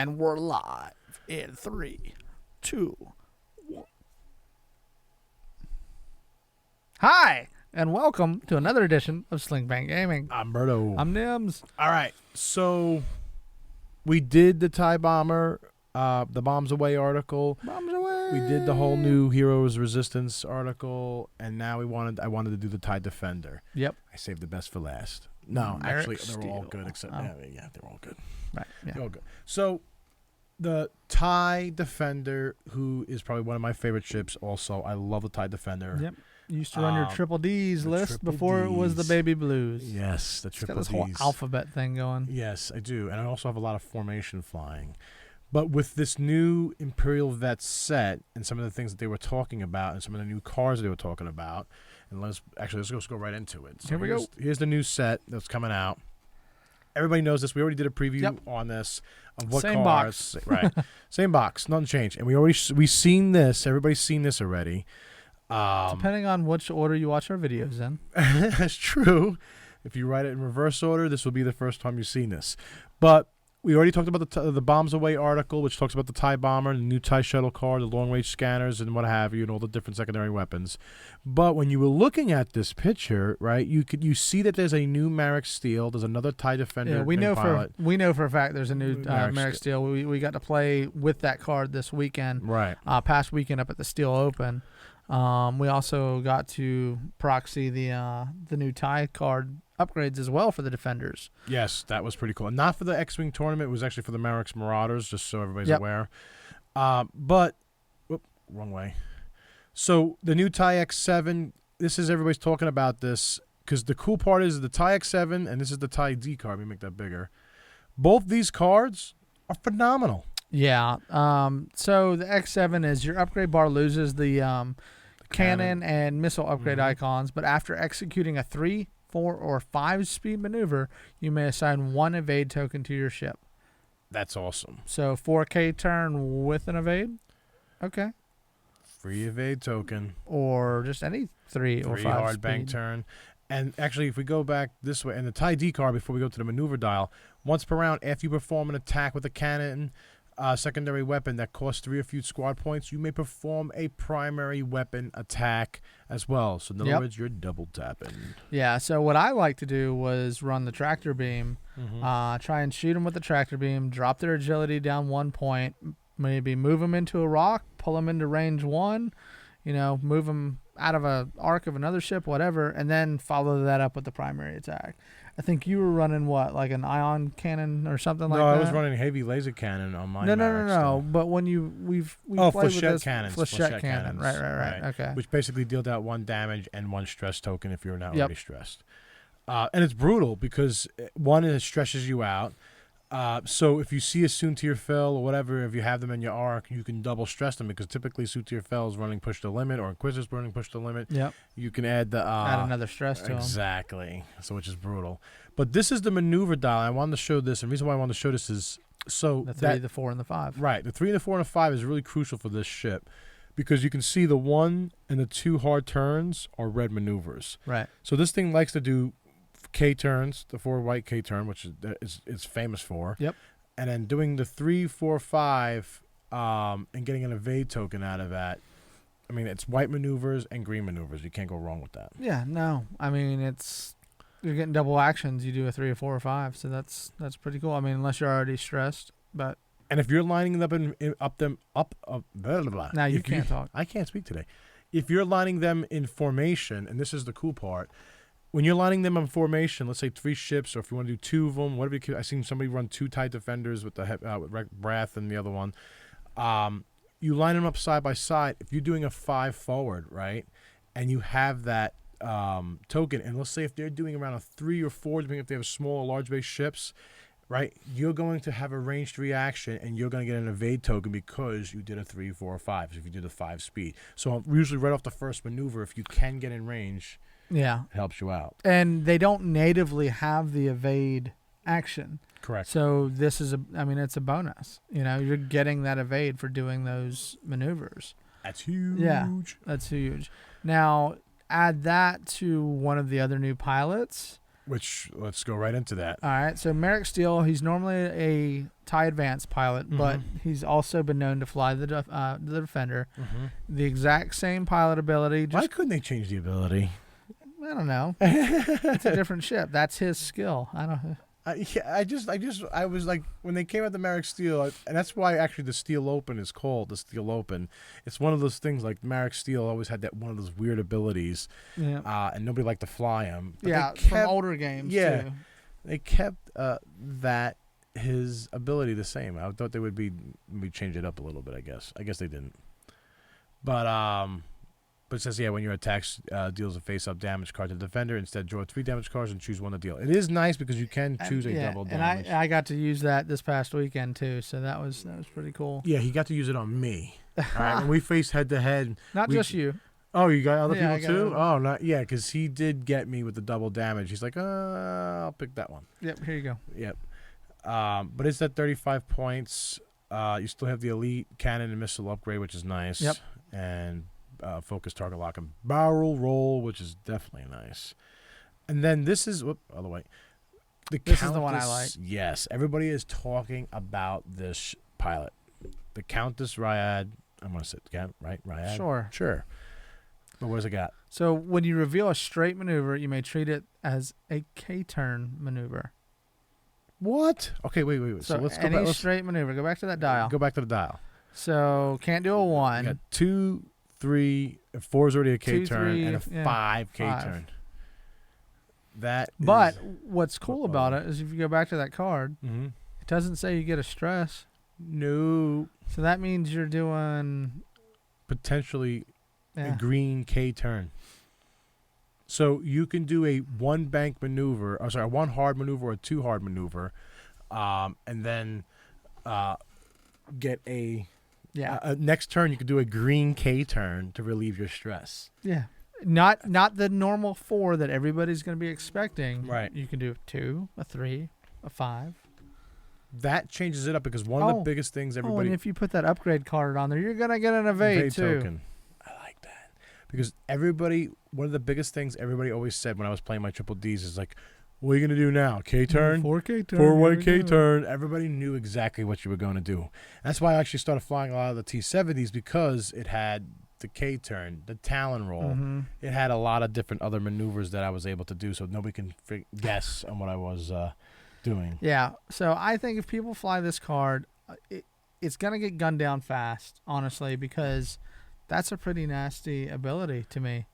And we're live in 3, 2, 1. Hi, and welcome to another edition of Sling Bang Gaming. I'm Berto. I'm Nims. All right, so we did the TIE Bomber, the Bombs Away article. Bombs away. We did the whole new Heroes Resistance article, and now I wanted to do the TIE Defender. Yep. I saved the best for last. No, actually, they were all good except yeah, they were all good. Right. Yeah. They're all good. So the TIE Defender, who is probably one of my favorite ships. Also, I love the TIE Defender. Yep. You used to run your triple D's list triple before it was the Ds. baby blues. Yes, the It's got triple this whole Ds. alphabet thing going. Yes, I do. And I also have a lot of formation flying. But with this new Imperial Vet set and some of the things that they were talking about and some of the new cars they were talking about, and let's just go right into it. So Here we go. Here's the new set that's coming out. Everybody knows this. We already did a preview on this of what Same cars. Right. Same box. Nothing changed. And we've seen this. Everybody's seen this already. Depending on which order you watch our videos in. That's true. If you write it in reverse order, this will be the first time you've seen this. But we already talked about the Bombs Away article, which talks about the TIE Bomber, the new TIE Shuttle car, the long-range scanners, and what have you, and all the different secondary weapons. But when you were looking at this picture, right, you see that there's a new Marek Steel. There's another TIE Defender. Yeah, we know for a fact there's a new Marek Steel. Steel. We got to play with that card this weekend. Right. Past weekend up at the Steel Open. We also got to proxy the new TIE card upgrades as well for the Defenders. Yes, that was pretty cool. And not for the X-Wing tournament. It was actually for the Marek's Marauders, just so everybody's aware. But, wrong way. So the new TIE X7, everybody's talking about this, because the cool part is the TIE X7, and this is the TIE D card. Let me make that bigger. Both these cards are phenomenal. Yeah. So the X7 is your upgrade bar loses the cannon and missile upgrade icons, but after executing a 3, 4, or 5 speed maneuver, you may assign 1 evade token to your ship. That's awesome. So 4K turn with an evade. Okay. Free evade token. Or just any 3 or 5 hard speed. bank turn. And actually, if we go back this way, and the TIE D card, before we go to the maneuver dial, once per round, after you perform an attack with a cannon, secondary weapon that costs 3 or few squad points, you may perform a primary weapon attack as well. So in other words, you're double tapping. Yeah, so what I like to do was run the tractor beam, try and shoot them with the tractor beam, drop their agility down 1 point, maybe move them into a rock, pull them into range 1, move them out of a arc of another ship, whatever, and then follow that up with the primary attack. I think you were running what, like an ion cannon or something like that? No, I was running heavy laser cannon on my No. But when we've played with this flechette cannons. Right. Okay. Which basically dealt out 1 damage and 1 stress token if you're not already stressed. And it's brutal because 1, it stresses you out. So if you see a Soon to Your Fill or whatever, if you have them in your arc, you can double stress them because typically Soon to Your Fill is running push the limit or Inquisitor's running push the limit. Yep. You can add add another stress to them. Exactly. So which is brutal. But this is the maneuver dial. I wanted to show this. And the reason why I wanted to show this is so the 3, the 4, and the 5. Right. The 3, the 4, and the 5 is really crucial for this ship because you can see the 1 and the 2 hard turns are red maneuvers. Right. So this thing likes to do K turns, the 4 white K turn, which is famous for. Yep. And then doing the 3, 4, 5, and getting an evade token out of that. I mean, it's white maneuvers and green maneuvers. You can't go wrong with that. Yeah, no. I mean, you're getting double actions. You do a 3 or 4 or 5, so that's pretty cool. I mean, unless you're already stressed, but. And if you're lining them up, blah, blah, blah. Now you can't talk. I can't speak today. If you're lining them in formation, and this is the cool part. When you're lining them in formation, let's say 3 ships, or if you want to do 2 of them, whatever. I've seen somebody run 2 TIE Defenders with with Wrath and the other one. You line them up side by side. If you're doing a 5 forward, right, and you have that token, and let's say if they're doing around a 3 or 4, depending if they have small or large base ships, right, you're going to have a ranged reaction, and you're going to get an evade token because you did a 3, 4, or 5. So if you did a 5 speed, so usually right off the first maneuver, if you can get in range. Yeah. It helps you out. And they don't natively have the evade action. Correct. So this is it's a bonus. You're getting that evade for doing those maneuvers. That's huge. Yeah, that's huge. Now, add that to one of the other new pilots, Which, let's go right into that. All right, so Merrick Steele, he's normally a TIE Advanced pilot, but he's also been known to fly the Defender. The exact same pilot ability. Why couldn't they change the ability? I don't know. It's a different ship. That's his skill. I don't. I was like, when they came out the Marek Steel, and that's why actually the Steel Open is called the Steel Open. It's one of those things like Marek Steel always had that one of those weird abilities, and nobody liked to fly him. But from older games. Yeah, too. They kept his ability the same. I thought they would change it up a little bit. I guess they didn't. But it says, when your attack deals a face-up damage card to the defender, instead draw 3 damage cards and choose one to deal. It is nice because you can choose a double damage. And I got to use that this past weekend too, so that was pretty cool. Yeah, he got to use it on me. All right, when we faced head-to-head. Not just you. Oh, you got other people too? Oh, because he did get me with the double damage. He's like, I'll pick that one. Yep, here you go. Yep. But it's at 35 points. You still have the elite cannon and missile upgrade, which is nice. Yep. And focus, target lock, and barrel roll, which is definitely nice. And then this is other way. This is the one I like. Yes, everybody is talking about this pilot, the Countess Ride. I'm gonna say it again, right? Ride. Sure. But what does it got? So when you reveal a straight maneuver, you may treat it as a K-turn maneuver. What? Okay, wait. So let's go any back. straight maneuver. Go back to that dial. Go back to the dial. So can't do a 1. You got 2, 3, 4 is already a K 2, turn, 3, and a 5 K turn. But what's cool about it is if you go back to that card, it doesn't say you get a stress. No. So that means you're doing potentially a green K turn. So you can do a 1 bank maneuver, a 1 hard maneuver or a 2 hard maneuver, and then get a next turn you can do a green K turn to relieve your stress. Yeah. Not the normal 4 that everybody's going to be expecting. Right. You can do a 2, a 3, a 5. That changes it up because one of the biggest things everybody... and if you put that upgrade card on there, you're going to get an evade too. Token. I like that. Because one of the biggest things everybody always said when I was playing my triple Ds is like, what are you going to do now? K-turn? 4 K-turn. 4-1 K-turn. Everybody knew exactly what you were going to do. That's why I actually started flying a lot of the T-70s because it had the K-turn, the Talon roll. It had a lot of different other maneuvers that I was able to do so nobody can guess on what I was doing. Yeah. So I think if people fly this card, it's going to get gunned down fast, honestly, because that's a pretty nasty ability to me.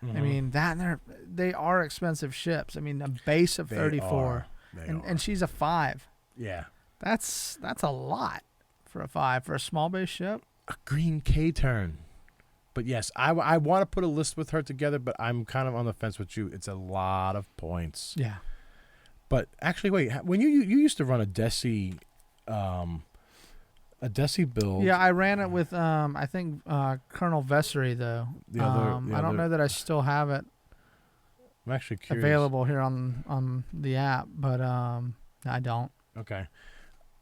I mean, they are expensive ships. I mean, a base of 34, and she's a 5. Yeah, that's a lot for a 5 for a small base ship. A green K turn, but yes, I want to put a list with her together, but I'm kind of on the fence with you. It's a lot of points. Yeah, but actually, wait, when you used to run a Desi build. Yeah, I ran it with I think Colonel Vessery though. I don't know that I still have it. I'm actually curious. Available here on the app, but I don't. Okay,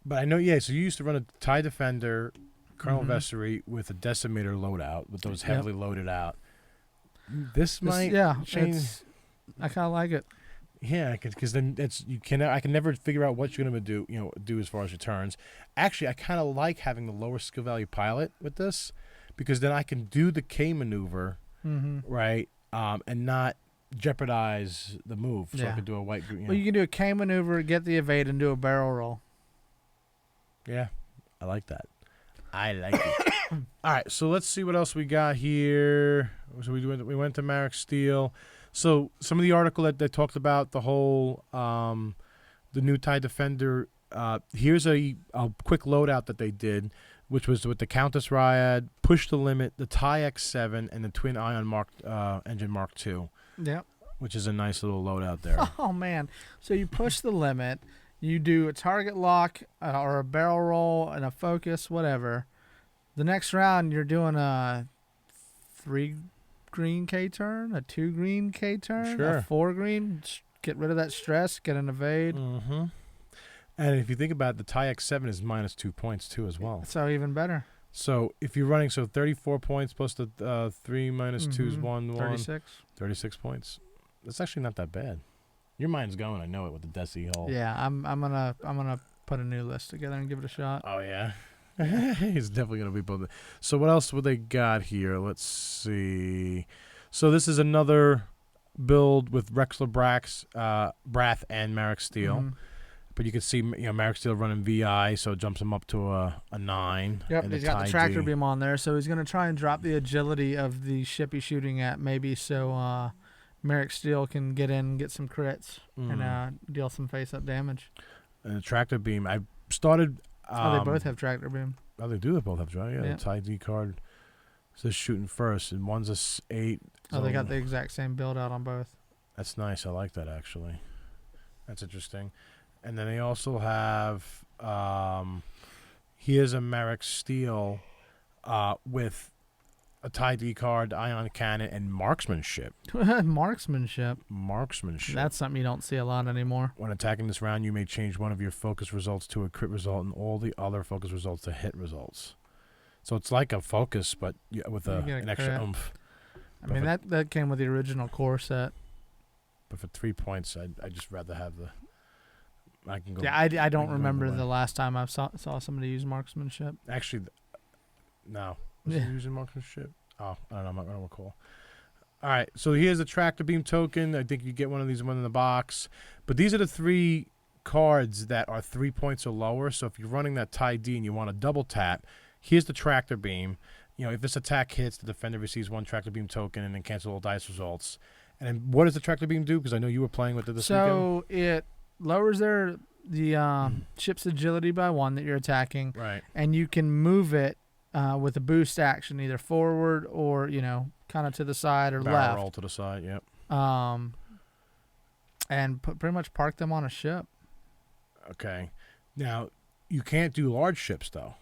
but I know. Yeah, so you used to run a TIE Defender, Colonel Vessery with a Decimator loadout with those heavily loaded out. This might change. I kind of like it. Yeah, because then I can never figure out what you're gonna do as far as returns. Actually, I kind of like having the lower skill value pilot with this, because then I can do the K maneuver, right, and not jeopardize the move. So I could do a white. Well, you can do a K maneuver, get the evade, and do a barrel roll. Yeah, I like that. I like it. All right, so let's see what else we got here. So we went to Marek Steel. So some of the article that talked about the whole the new TIE Defender. Here's a quick loadout that they did, which was with the Countess Ride, Push the Limit, the TIE X7, and the Twin Ion Engine Mark II. Yeah. Which is a nice little loadout there. Oh man! So you push the limit, you do a target lock or a barrel roll and a focus, whatever. The next round you're doing a 3 green K turn, a 2 green K turn, a 4 green. Get rid of that stress. Get an evade. And if you think about it, the TIE X7 is -2 points too as well. So even better. So if you're running 34 points plus the 3 minus 2 is 1 36. 36 points. That's actually not that bad. Your mind's going. I know it with the Desi hole. Yeah, I'm gonna put a new list together and give it a shot. Oh yeah. He's definitely gonna be both. So what else would they got here? Let's see. So this is another build with Rexler Brath and Marek Steel. Mm-hmm. But you can see, Marek Steel running VI, so it jumps him up to a 9. Yep, and he's a got the tie tractor D. beam on there, so he's going to try and drop the agility of the ship he's shooting at, maybe so Marek Steel can get in and get some crits and deal some face-up damage. And the tractor beam, I started... they both have tractor beam. Oh, they do. They both have, right? Yeah, Yeah. the tie D card says shooting first, and one's a 8. Oh, they got the exact same build out on both. That's nice. I like that, actually. That's interesting. And then they also have, here's a Marek Steel with a tie D card, ion cannon, and marksmanship. Marksmanship. Marksmanship. That's something you don't see a lot anymore. When attacking this round, you may change one of your focus results to a crit result and all the other focus results to hit results. So it's like a focus, but with an extra crit. oomph. I mean, that came with the original core set. But for 3 points, I'd just rather have the... I can go. Yeah, I don't go remember either way. the last time I saw somebody use marksmanship. Actually, no. Was he using marksmanship? Oh, I don't know. I don't recall. All right, so here's a tractor beam token. I think you get one of these one in the box. But these are the 3 cards that are 3 points or lower. So if you're running that tie D and you want to double tap, here's the tractor beam. If this attack hits, the defender receives 1 tractor beam token and then cancel all dice results. And then what does the tractor beam do? Because I know you were playing with it this weekend. So it lowers the ship's agility by 1 that you're attacking, Right. and you can move it with a boost action, either forward or kind of to the side or Barrel left. roll to the side. Yep. And pretty much park them on a ship. Okay. Now you can't do large ships though.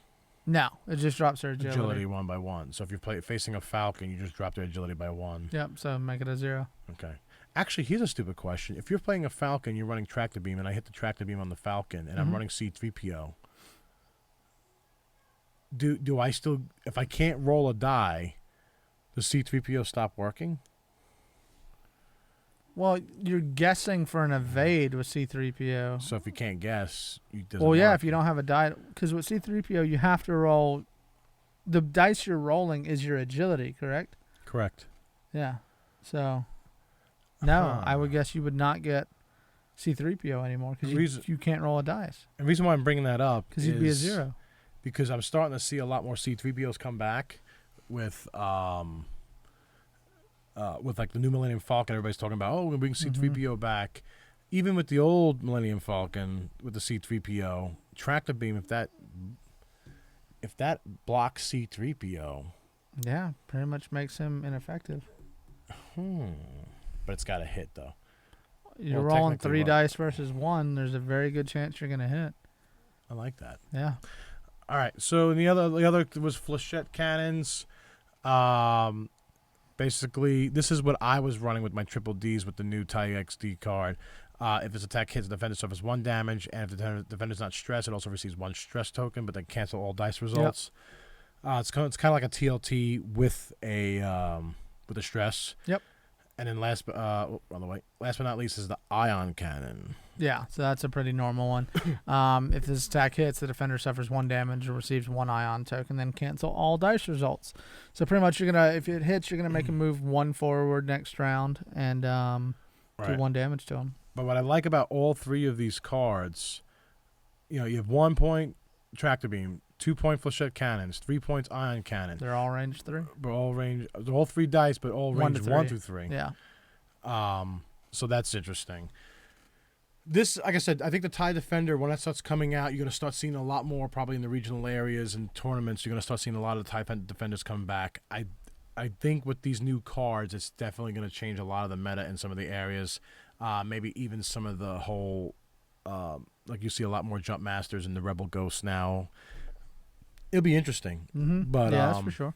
No, it just drops their agility. 1 by 1. So if you're facing a Falcon, you just drop their agility by 1. Yep. So make it a 0. Okay. Actually, here's a stupid question. If you're playing a Falcon, you're running tractor beam, and I hit the tractor beam on the Falcon, and I'm running C-3PO, do I still, if I can't roll a die, does C-3PO stop working? Well, you're guessing for an evade with C-3PO. So if you can't guess, it doesn't Well, yeah, work. if you don't have a die, because with C-3PO you have to roll. The dice you're rolling is your agility, correct? Correct. Yeah. So, no, I would guess you would not get C-3PO anymore because you can't roll a dice. The reason why I'm bringing that up Because you'd be a 0. Because I'm starting to see a lot more C-3POs come back with like the new Millennium Falcon. Everybody's talking about, we're going to bring C-3PO back. Even with the old Millennium Falcon with the C-3PO, tractor beam, if that blocks C-3PO. Yeah, pretty much makes him ineffective. But it's got to hit, though. You're rolling 3 dice versus 1. There's a very good chance you're going to hit. I like that. Yeah. All right. So the other was flechette cannons. Basically, this is what I was running with my triple Ds with the new TIE XD card. If this attack hits, the defender suffers 1 damage, and if the defender's not stressed, it also receives 1 stress token, but then cancel all dice results. Yep. It's kind of like a TLT with a stress. Yep. And then last but not least is the ion cannon. Yeah, so that's a pretty normal one. If this attack hits, the defender suffers 1 damage and receives 1 ion token, then cancel all dice results. So pretty much if it hits, you're gonna make him move 1 forward next round and do 1 damage to him. But what I like about all 3 of these cards, you have 1 point tractor beam, 2 point flechette cannons, 3 points ion cannon. They're all range 3. They're all 3 dice, but all range 1 through 3. Yeah. So that's interesting. This, like I said, I think the TIE Defender, when that starts coming out, you're going to start seeing a lot more probably in the regional areas and tournaments. You're going to start seeing a lot of the TIE Defenders come back. I think with these new cards, it's definitely going to change a lot of the meta in some of the areas. Maybe even some of the whole, like you see a lot more Jump Masters and the Rebel Ghosts now. It'll be interesting. Mm-hmm. But yeah, that's for sure.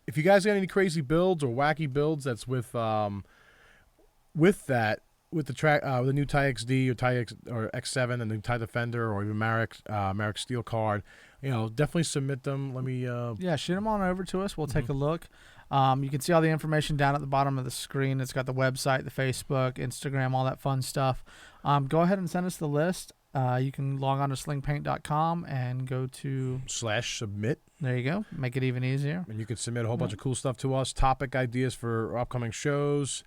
If you guys got any crazy builds or wacky builds that's with that, with the track with the new Tie XD or Tie X or X7 and the Tie Defender or even Marek Steel card, definitely submit them. Let me Yeah, shoot them on over to us. We'll take a look. You can see all the information down at the bottom of the screen. It's got the website, the Facebook, Instagram, all that fun stuff. Go ahead and send us the list. You can log on to slingpaint.com and go to /submit. There you go. Make it even easier. And you can submit a whole bunch of cool stuff to us. Topic ideas for upcoming shows.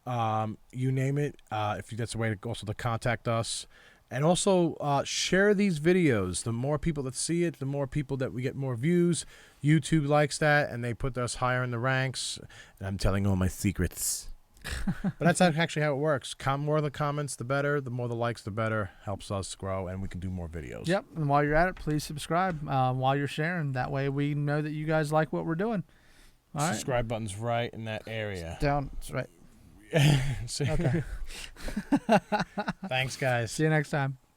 You name it. If that's a way to contact us. And also share these videos. The more people that see it, the more people that we get more views. YouTube likes that, and they put us higher in the ranks. And I'm telling all my secrets. But that's actually how it works. More the comments, the better. The more the likes, the better. Helps us grow, and we can do more videos. Yep. And while you're at it, please subscribe while you're sharing. That way we know that you guys like what we're doing. All right. Subscribe button's right in that area. Down. That's right. Okay. Thanks, guys. See you next time.